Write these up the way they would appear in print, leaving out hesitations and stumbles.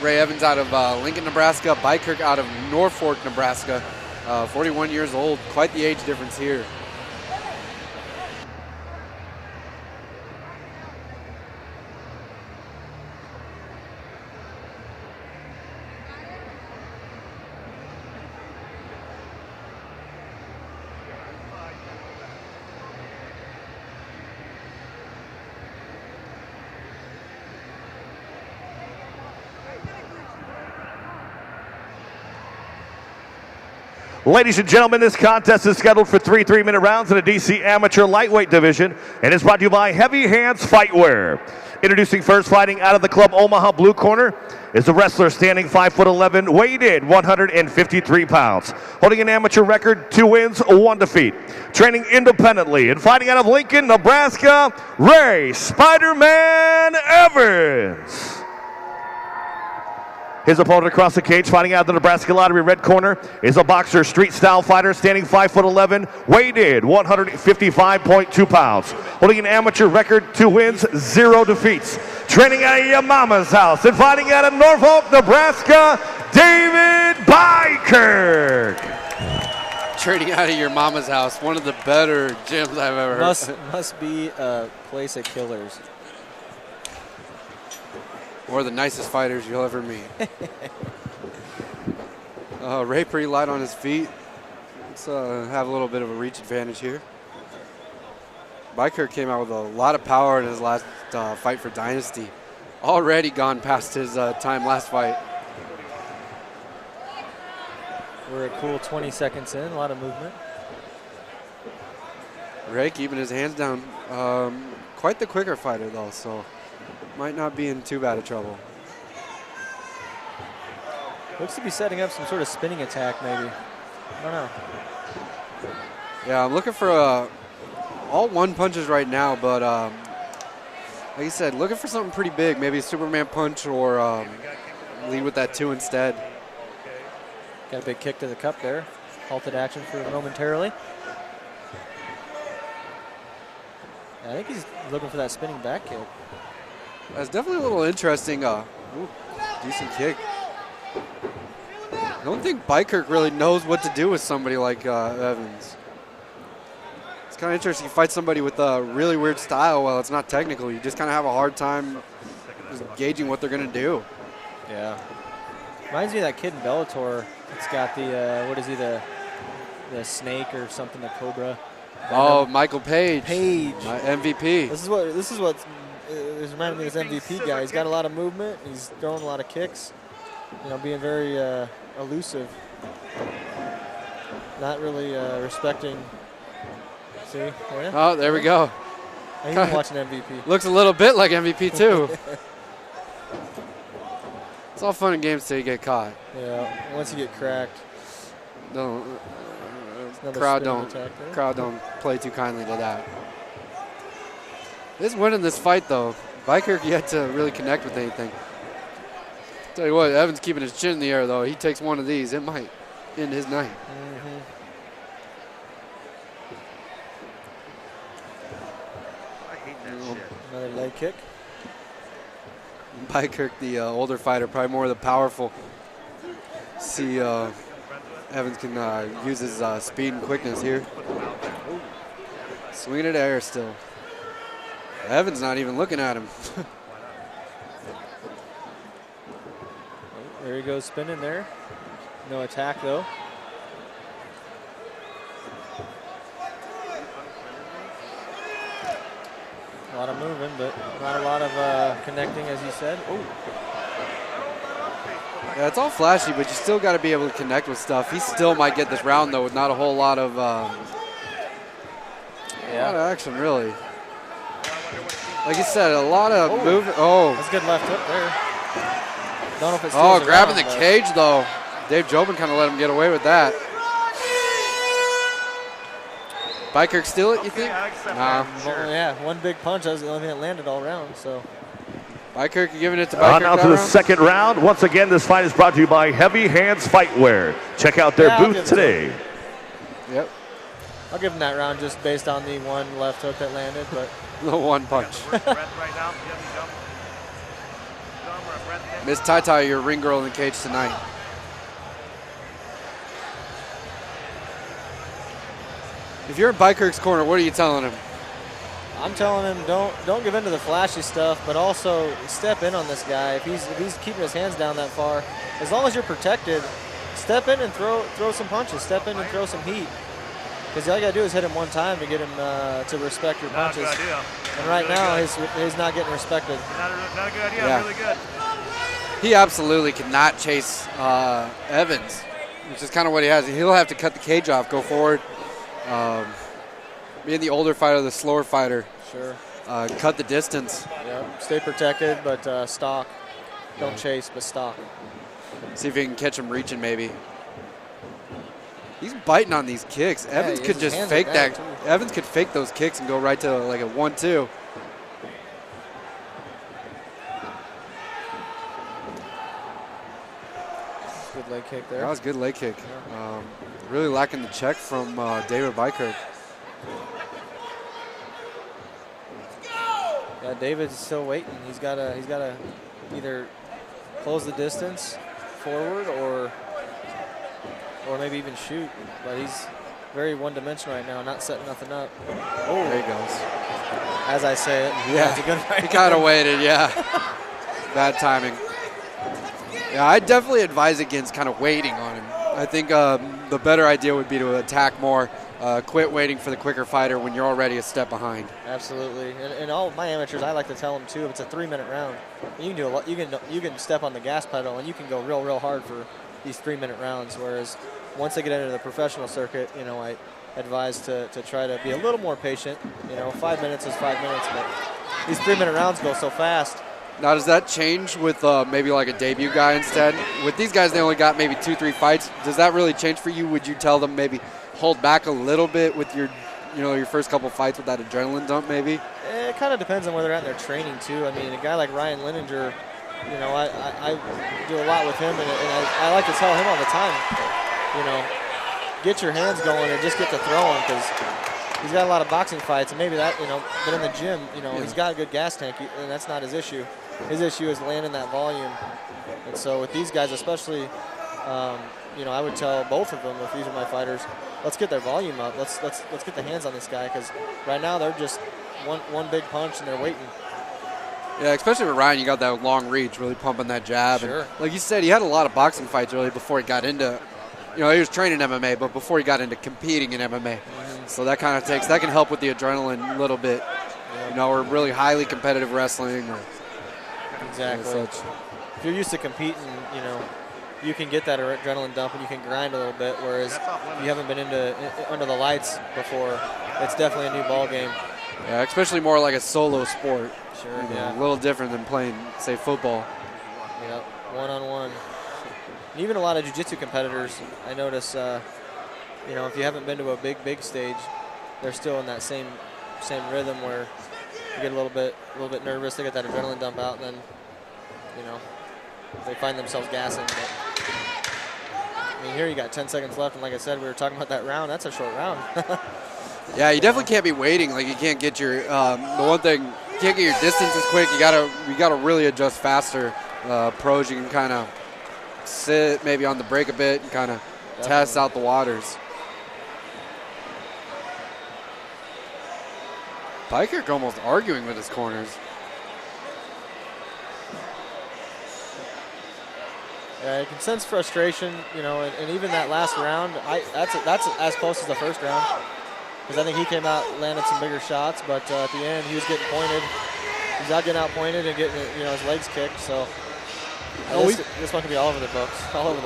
Ray Evans out of Lincoln, Nebraska. Bykerk out of Norfolk, Nebraska. 41 years old. Quite the age difference here. Ladies and gentlemen, this contest is scheduled for 3 3-minute rounds in the DC Amateur Lightweight Division and is brought to you by Heavy Hands Fightwear. Introducing first, fighting out of the Club Omaha blue corner, is a wrestler standing 5'11", weighed in 153 pounds. Holding an amateur record, 2 wins, 1 defeat. Training independently and fighting out of Lincoln, Nebraska, Ray Spider-Man Evans. His opponent across the cage, fighting out of the Nebraska Lottery red corner, is a boxer, street-style fighter, standing 5'11", weighed in 155.2 pounds. Holding an amateur record, 2 wins, 0 defeats. Training out of your mama's house and fighting out of Norfolk, Nebraska, David Bykerk. Training out of your mama's house, one of the better gyms I've ever heard. Must be a place of killers. Or the nicest fighters you'll ever meet. Ray pretty light on his feet. Let's have a little bit of a reach advantage here. Bykerk came out with a lot of power in his last fight for Dynasty. Already gone past his time last fight. We're a cool 20 seconds in, a lot of movement. Ray keeping his hands down. Quite the quicker fighter though, so might not be in too bad of trouble. Looks to be setting up some sort of spinning attack, maybe. I don't know. Yeah, I'm looking for all 1 punches right now, but like you said, looking for something pretty big. Maybe a Superman punch or lead with that 2 instead. Got a big kick to the cup there. Halted action for momentarily. I think he's looking for that spinning back kick. That's definitely a little interesting. Decent kick. I don't think Bykerk really knows what to do with somebody like Evans. It's kind of interesting. You fight somebody with a really weird style. Well, it's not technical. You just kind of have a hard time just gauging what they're going to do. Yeah. Reminds me of that kid in Bellator. It's got the, what is he, the snake or something, the cobra. Oh, Michael Page. My MVP. This is what it's reminding me of this MVP guy. He's got a lot of movement. He's throwing a lot of kicks. You know, being very elusive. Not really respecting. See? Yeah. Oh, there we go. He's watching MVP. Looks a little bit like MVP too. It's all fun and games till you get caught. Yeah. Once you get cracked. No. Crowd don't play too kindly to that. He's winning this fight though. Bykerk yet to really connect with anything. Tell you what, Evans keeping his chin in the air though. He takes one of these, it might end his night. Another leg kick. Bykerk, the older fighter, probably more of the powerful. See, Evans can use his speed and quickness here. Swinging at air still. Evans not even looking at him. There he goes spinning there. No attack though. A lot of moving, but not a lot of connecting, as you said. Ooh. Yeah, it's all flashy, but you still got to be able to connect with stuff. He still might get this round, though, with not a whole lot of, action, really. Like you said, a lot of movement. Oh. That's a good left hook there. Don't know if it's grabbing the cage, though. Dave Jobin kind of let him get away with that. Bykerk steal it, you think? Nah. Well, yeah, one big punch. That was the only thing that landed all around, so. Bykerk giving it to Bykerk. On now to the second round. Once again, this fight is brought to you by Heavy Hands Fightwear. Check out their booth today. Yep. I'll give him that round just based on the one left hook that landed, but. The one punch. Miss Ty, your ring girl in the cage tonight. If you're in Bykerk's corner, what are you telling him? I'm telling him don't give in to the flashy stuff, but also step in on this guy. If he's keeping his hands down that far, as long as you're protected, step in and throw some punches. Step in and throw some heat. Because all you got to do is hit him one time to get him to respect your punches. Not a good idea. And right now, he's not getting respected. Not a good idea. Yeah. Really good. He absolutely cannot chase Evans, which is kind of what he has. He'll have to cut the cage off, go forward. Being the older fighter, the slower fighter. Sure. Cut the distance. Yeah. Stay protected, but stalk. Don't chase, but stalk. See if he can catch him reaching, maybe. He's biting on these kicks. Evans could just fake that. Evans could fake those kicks and go right to like a 1-2. Good leg kick there. That was a good leg kick. Really lacking the check from David Bykerk. Yeah, David's still waiting. He's got to either close the distance forward or maybe even shoot. But he's very one-dimensional right now, not setting nothing up. Oh, there he goes. As I say it, yeah, a good right he kind of waited. Yeah, bad timing. Yeah, I definitely advise against kind of waiting on him. I think the better idea would be to attack more. Quit waiting for the quicker fighter when you're already a step behind. Absolutely, and all my amateurs, I like to tell them too. If it's a 3-minute round, you can do a lot. You can step on the gas pedal and you can go real hard for these 3-minute rounds. Whereas once they get into the professional circuit, I advise to try to be a little more patient. 5 minutes is 5 minutes, but these 3-minute rounds go so fast. Now, does that change with maybe like a debut guy instead? With these guys, they only got maybe 2-3 fights. Does that really change for you? Would you tell them maybe hold back a little bit with your first couple fights with that adrenaline dump maybe? It kind of depends on where they're at in their training too. I mean, a guy like Ryan Lininger, I do a lot with him, and I like to tell him all the time, get your hands going and just get to throwing, because he's got a lot of boxing fights, and maybe that, but in the gym, he's got a good gas tank, and that's not his issue. His issue is landing that volume. And so with these guys, especially, I would tell both of them, if these are my fighters, let's get their volume up. Let's get the hands on this guy, because right now they're just one big punch and they're waiting. Yeah, especially with Ryan, you got that long reach, really pumping that jab. Sure. And like you said, he had a lot of boxing fights really before he got into, he was training MMA, but before he got into competing in MMA. Mm-hmm. So that kind of that can help with the adrenaline a little bit. Yeah. Or really highly competitive wrestling. Exactly. If you're used to competing, you can get that adrenaline dump and you can grind a little bit, whereas if you haven't been under the lights before, it's definitely a new ball game. Yeah, especially more like a solo sport. Sure, A little different than playing, say, football. Yep, one-on-one. And even a lot of jiu-jitsu competitors, I notice, if you haven't been to a big stage, they're still in that same rhythm where you get a little bit nervous. They get that adrenaline dump out, and then, they find themselves gassing. But, here you got 10 seconds left, and like I said, we were talking about that round. That's a short round. Yeah, you definitely can't be waiting. Like, you can't get your the one thing, you can't get your distance as quick. You gotta really adjust faster. Pros, you can kind of sit maybe on the break a bit and kind of test out the waters. Bykerk almost arguing with his corners. Yeah, you can sense frustration, and even that last round, that's as close as the first round, because I think he came out, landed some bigger shots, but at the end he was getting pointed. He's out getting outpointed and getting his legs kicked. So this one could be all over the books, all over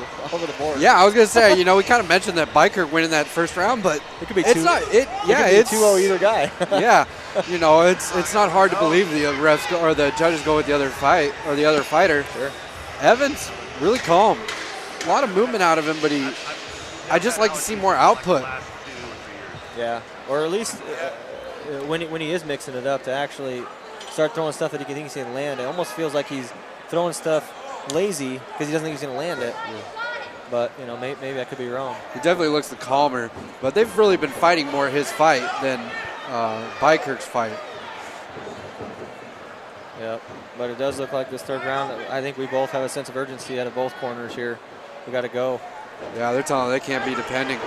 the board. Yeah, I was gonna say, we kind of mentioned that Bykerk winning that first round, but it could be it's not. It's 2-0 either guy. Yeah, it's not hard to believe the refs or the judges go with the other fight or the other fighter. Sure. Evans really calm, a lot of movement out of him, but I just like to see more output. Yeah, or at least when he is mixing it up, to actually start throwing stuff that he thinks he can land. It almost feels like he's throwing stuff lazy because he doesn't think he's going to land it. Yeah. But, maybe I could be wrong. He definitely looks the calmer, but they've really been fighting more his fight than Bykerk's fight. Yep. But it does look like this third round, I think we both have a sense of urgency out of both corners here. We got to go. Yeah, they're telling they can't be depending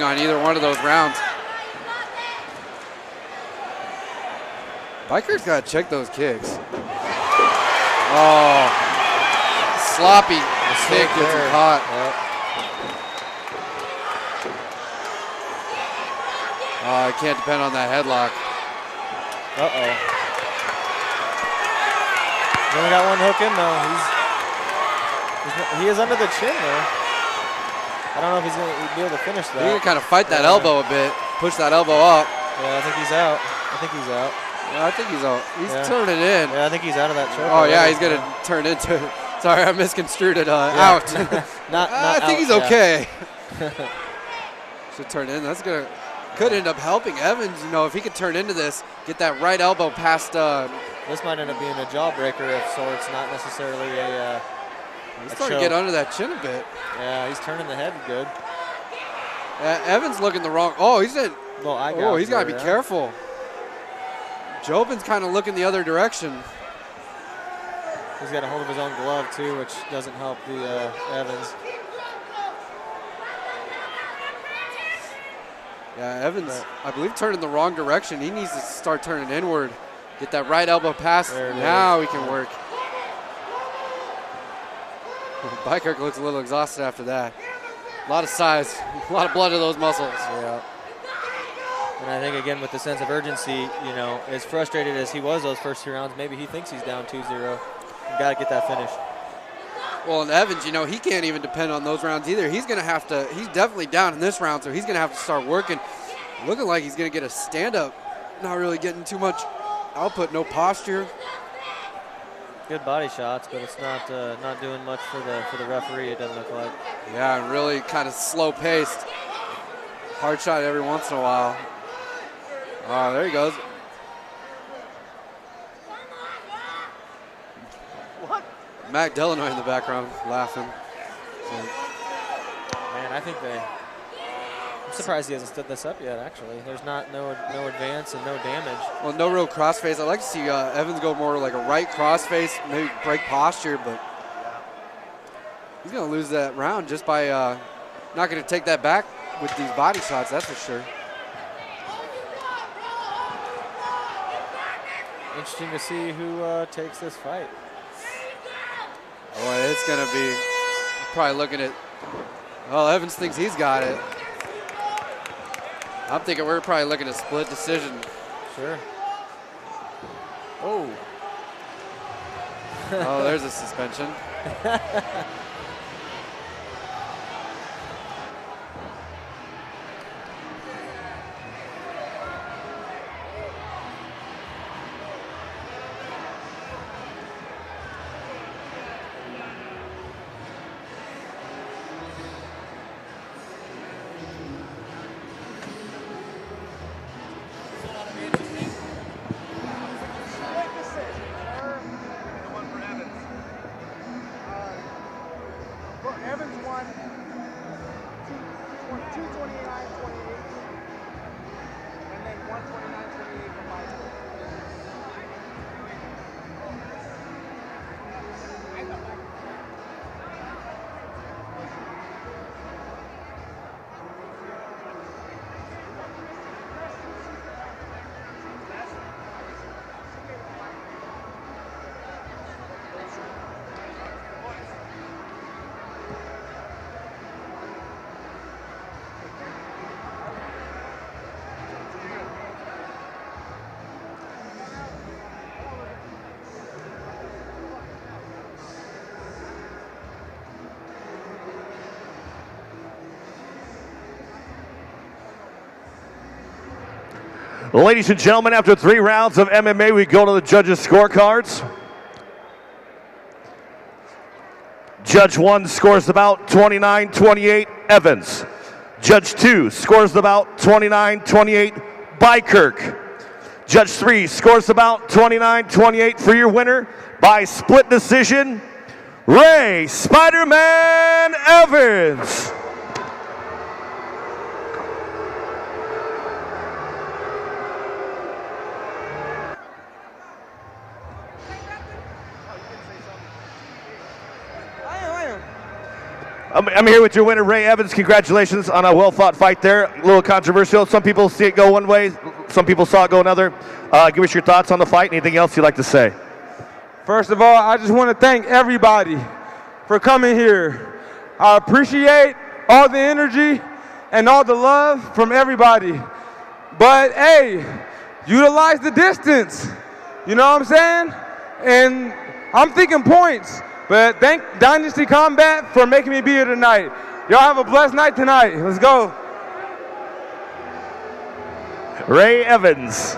on either one of those rounds. Bykerk's got to check those kicks. Oh, sloppy kick gets him caught. Yep. Oh, I can't depend on that headlock. Uh-oh. He's only got one hook in though. He is under the chin though. I don't know if he's going to be able to finish that. He can kind of fight that elbow a bit, push that elbow up. Yeah, I think he's out. Yeah, I think he's out. He's turning in. Yeah, I think he's out of that choke. Oh, yeah, he's going to turn into it. Sorry, I misconstrued it. Out. I think he's okay. Should turn in. That's going to could end up helping Evans. You know, if he could turn into this, get that right elbow past. This might end up being a jawbreaker of sorts, not necessarily a. He's starting to get under that chin a bit. Yeah, he's turning the head good. Evans looking the wrong. Oh, he's in. Well, he's got to be careful. Jobin's kind of looking the other direction. He's got a hold of his own glove too, which doesn't help the Evans. Yeah, Evans, I believe, turned in the wrong direction. He needs to start turning inward. Get that right elbow past. Now he can work. Bykerk looks a little exhausted after that. A lot of size, a lot of blood in those muscles. Yeah. And I think, again, with the sense of urgency, you know, as frustrated as he was those first 2 rounds, maybe he thinks he's down 2-0. You got to get that finish. Well, and Evans, you know, he can't even depend on those rounds either. He's going to have to, he's definitely down in this round, so he's going to have to start working. Looking like he's going to get a stand-up. Not really getting too much output, no posture. Good body shots, but it's not doing much for the referee, it doesn't look like. Yeah, and really kind of slow-paced. Hard shot every once in a while. Oh, there he goes. What? Mac Delanoy in the background laughing. So. Man, I think I'm surprised he hasn't stood this up yet, actually. There's no advance and no damage. Well, no real crossface. I'd like to see Evans go more like a right crossface, maybe break posture, but he's going to lose that round just by not going to take that back with these body shots, that's for sure. Interesting to see who takes this fight. Boy, it's going to be probably looking at, well, Evans thinks he's got it. I'm thinking we're probably looking at split decision. Sure. Oh. Oh, there's a suspension. Evans won 229-28, and then 129-28 for Bykerk. Ladies and gentlemen, after 3 rounds of MMA, we go to the judges' scorecards. Judge 1 scores the bout 29-28, Evans. Judge 2 scores the bout 29-28, Bykerk. Judge 3 scores the bout 29-28 for your winner by split decision, Ray Spider-Man Evans. I'm here with your winner, Ray Evans. Congratulations on a well-fought fight there. A little controversial. Some people see it go one way. Some people saw it go another. Give us your thoughts on the fight. Anything else you'd like to say? First of all, I just want to thank everybody for coming here. I appreciate all the energy and all the love from everybody. But, hey, utilize the distance. You know what I'm saying? And I'm thinking points. But thank Dynasty Combat for making me be here tonight. Y'all have a blessed night tonight. Let's go. Ray Evans.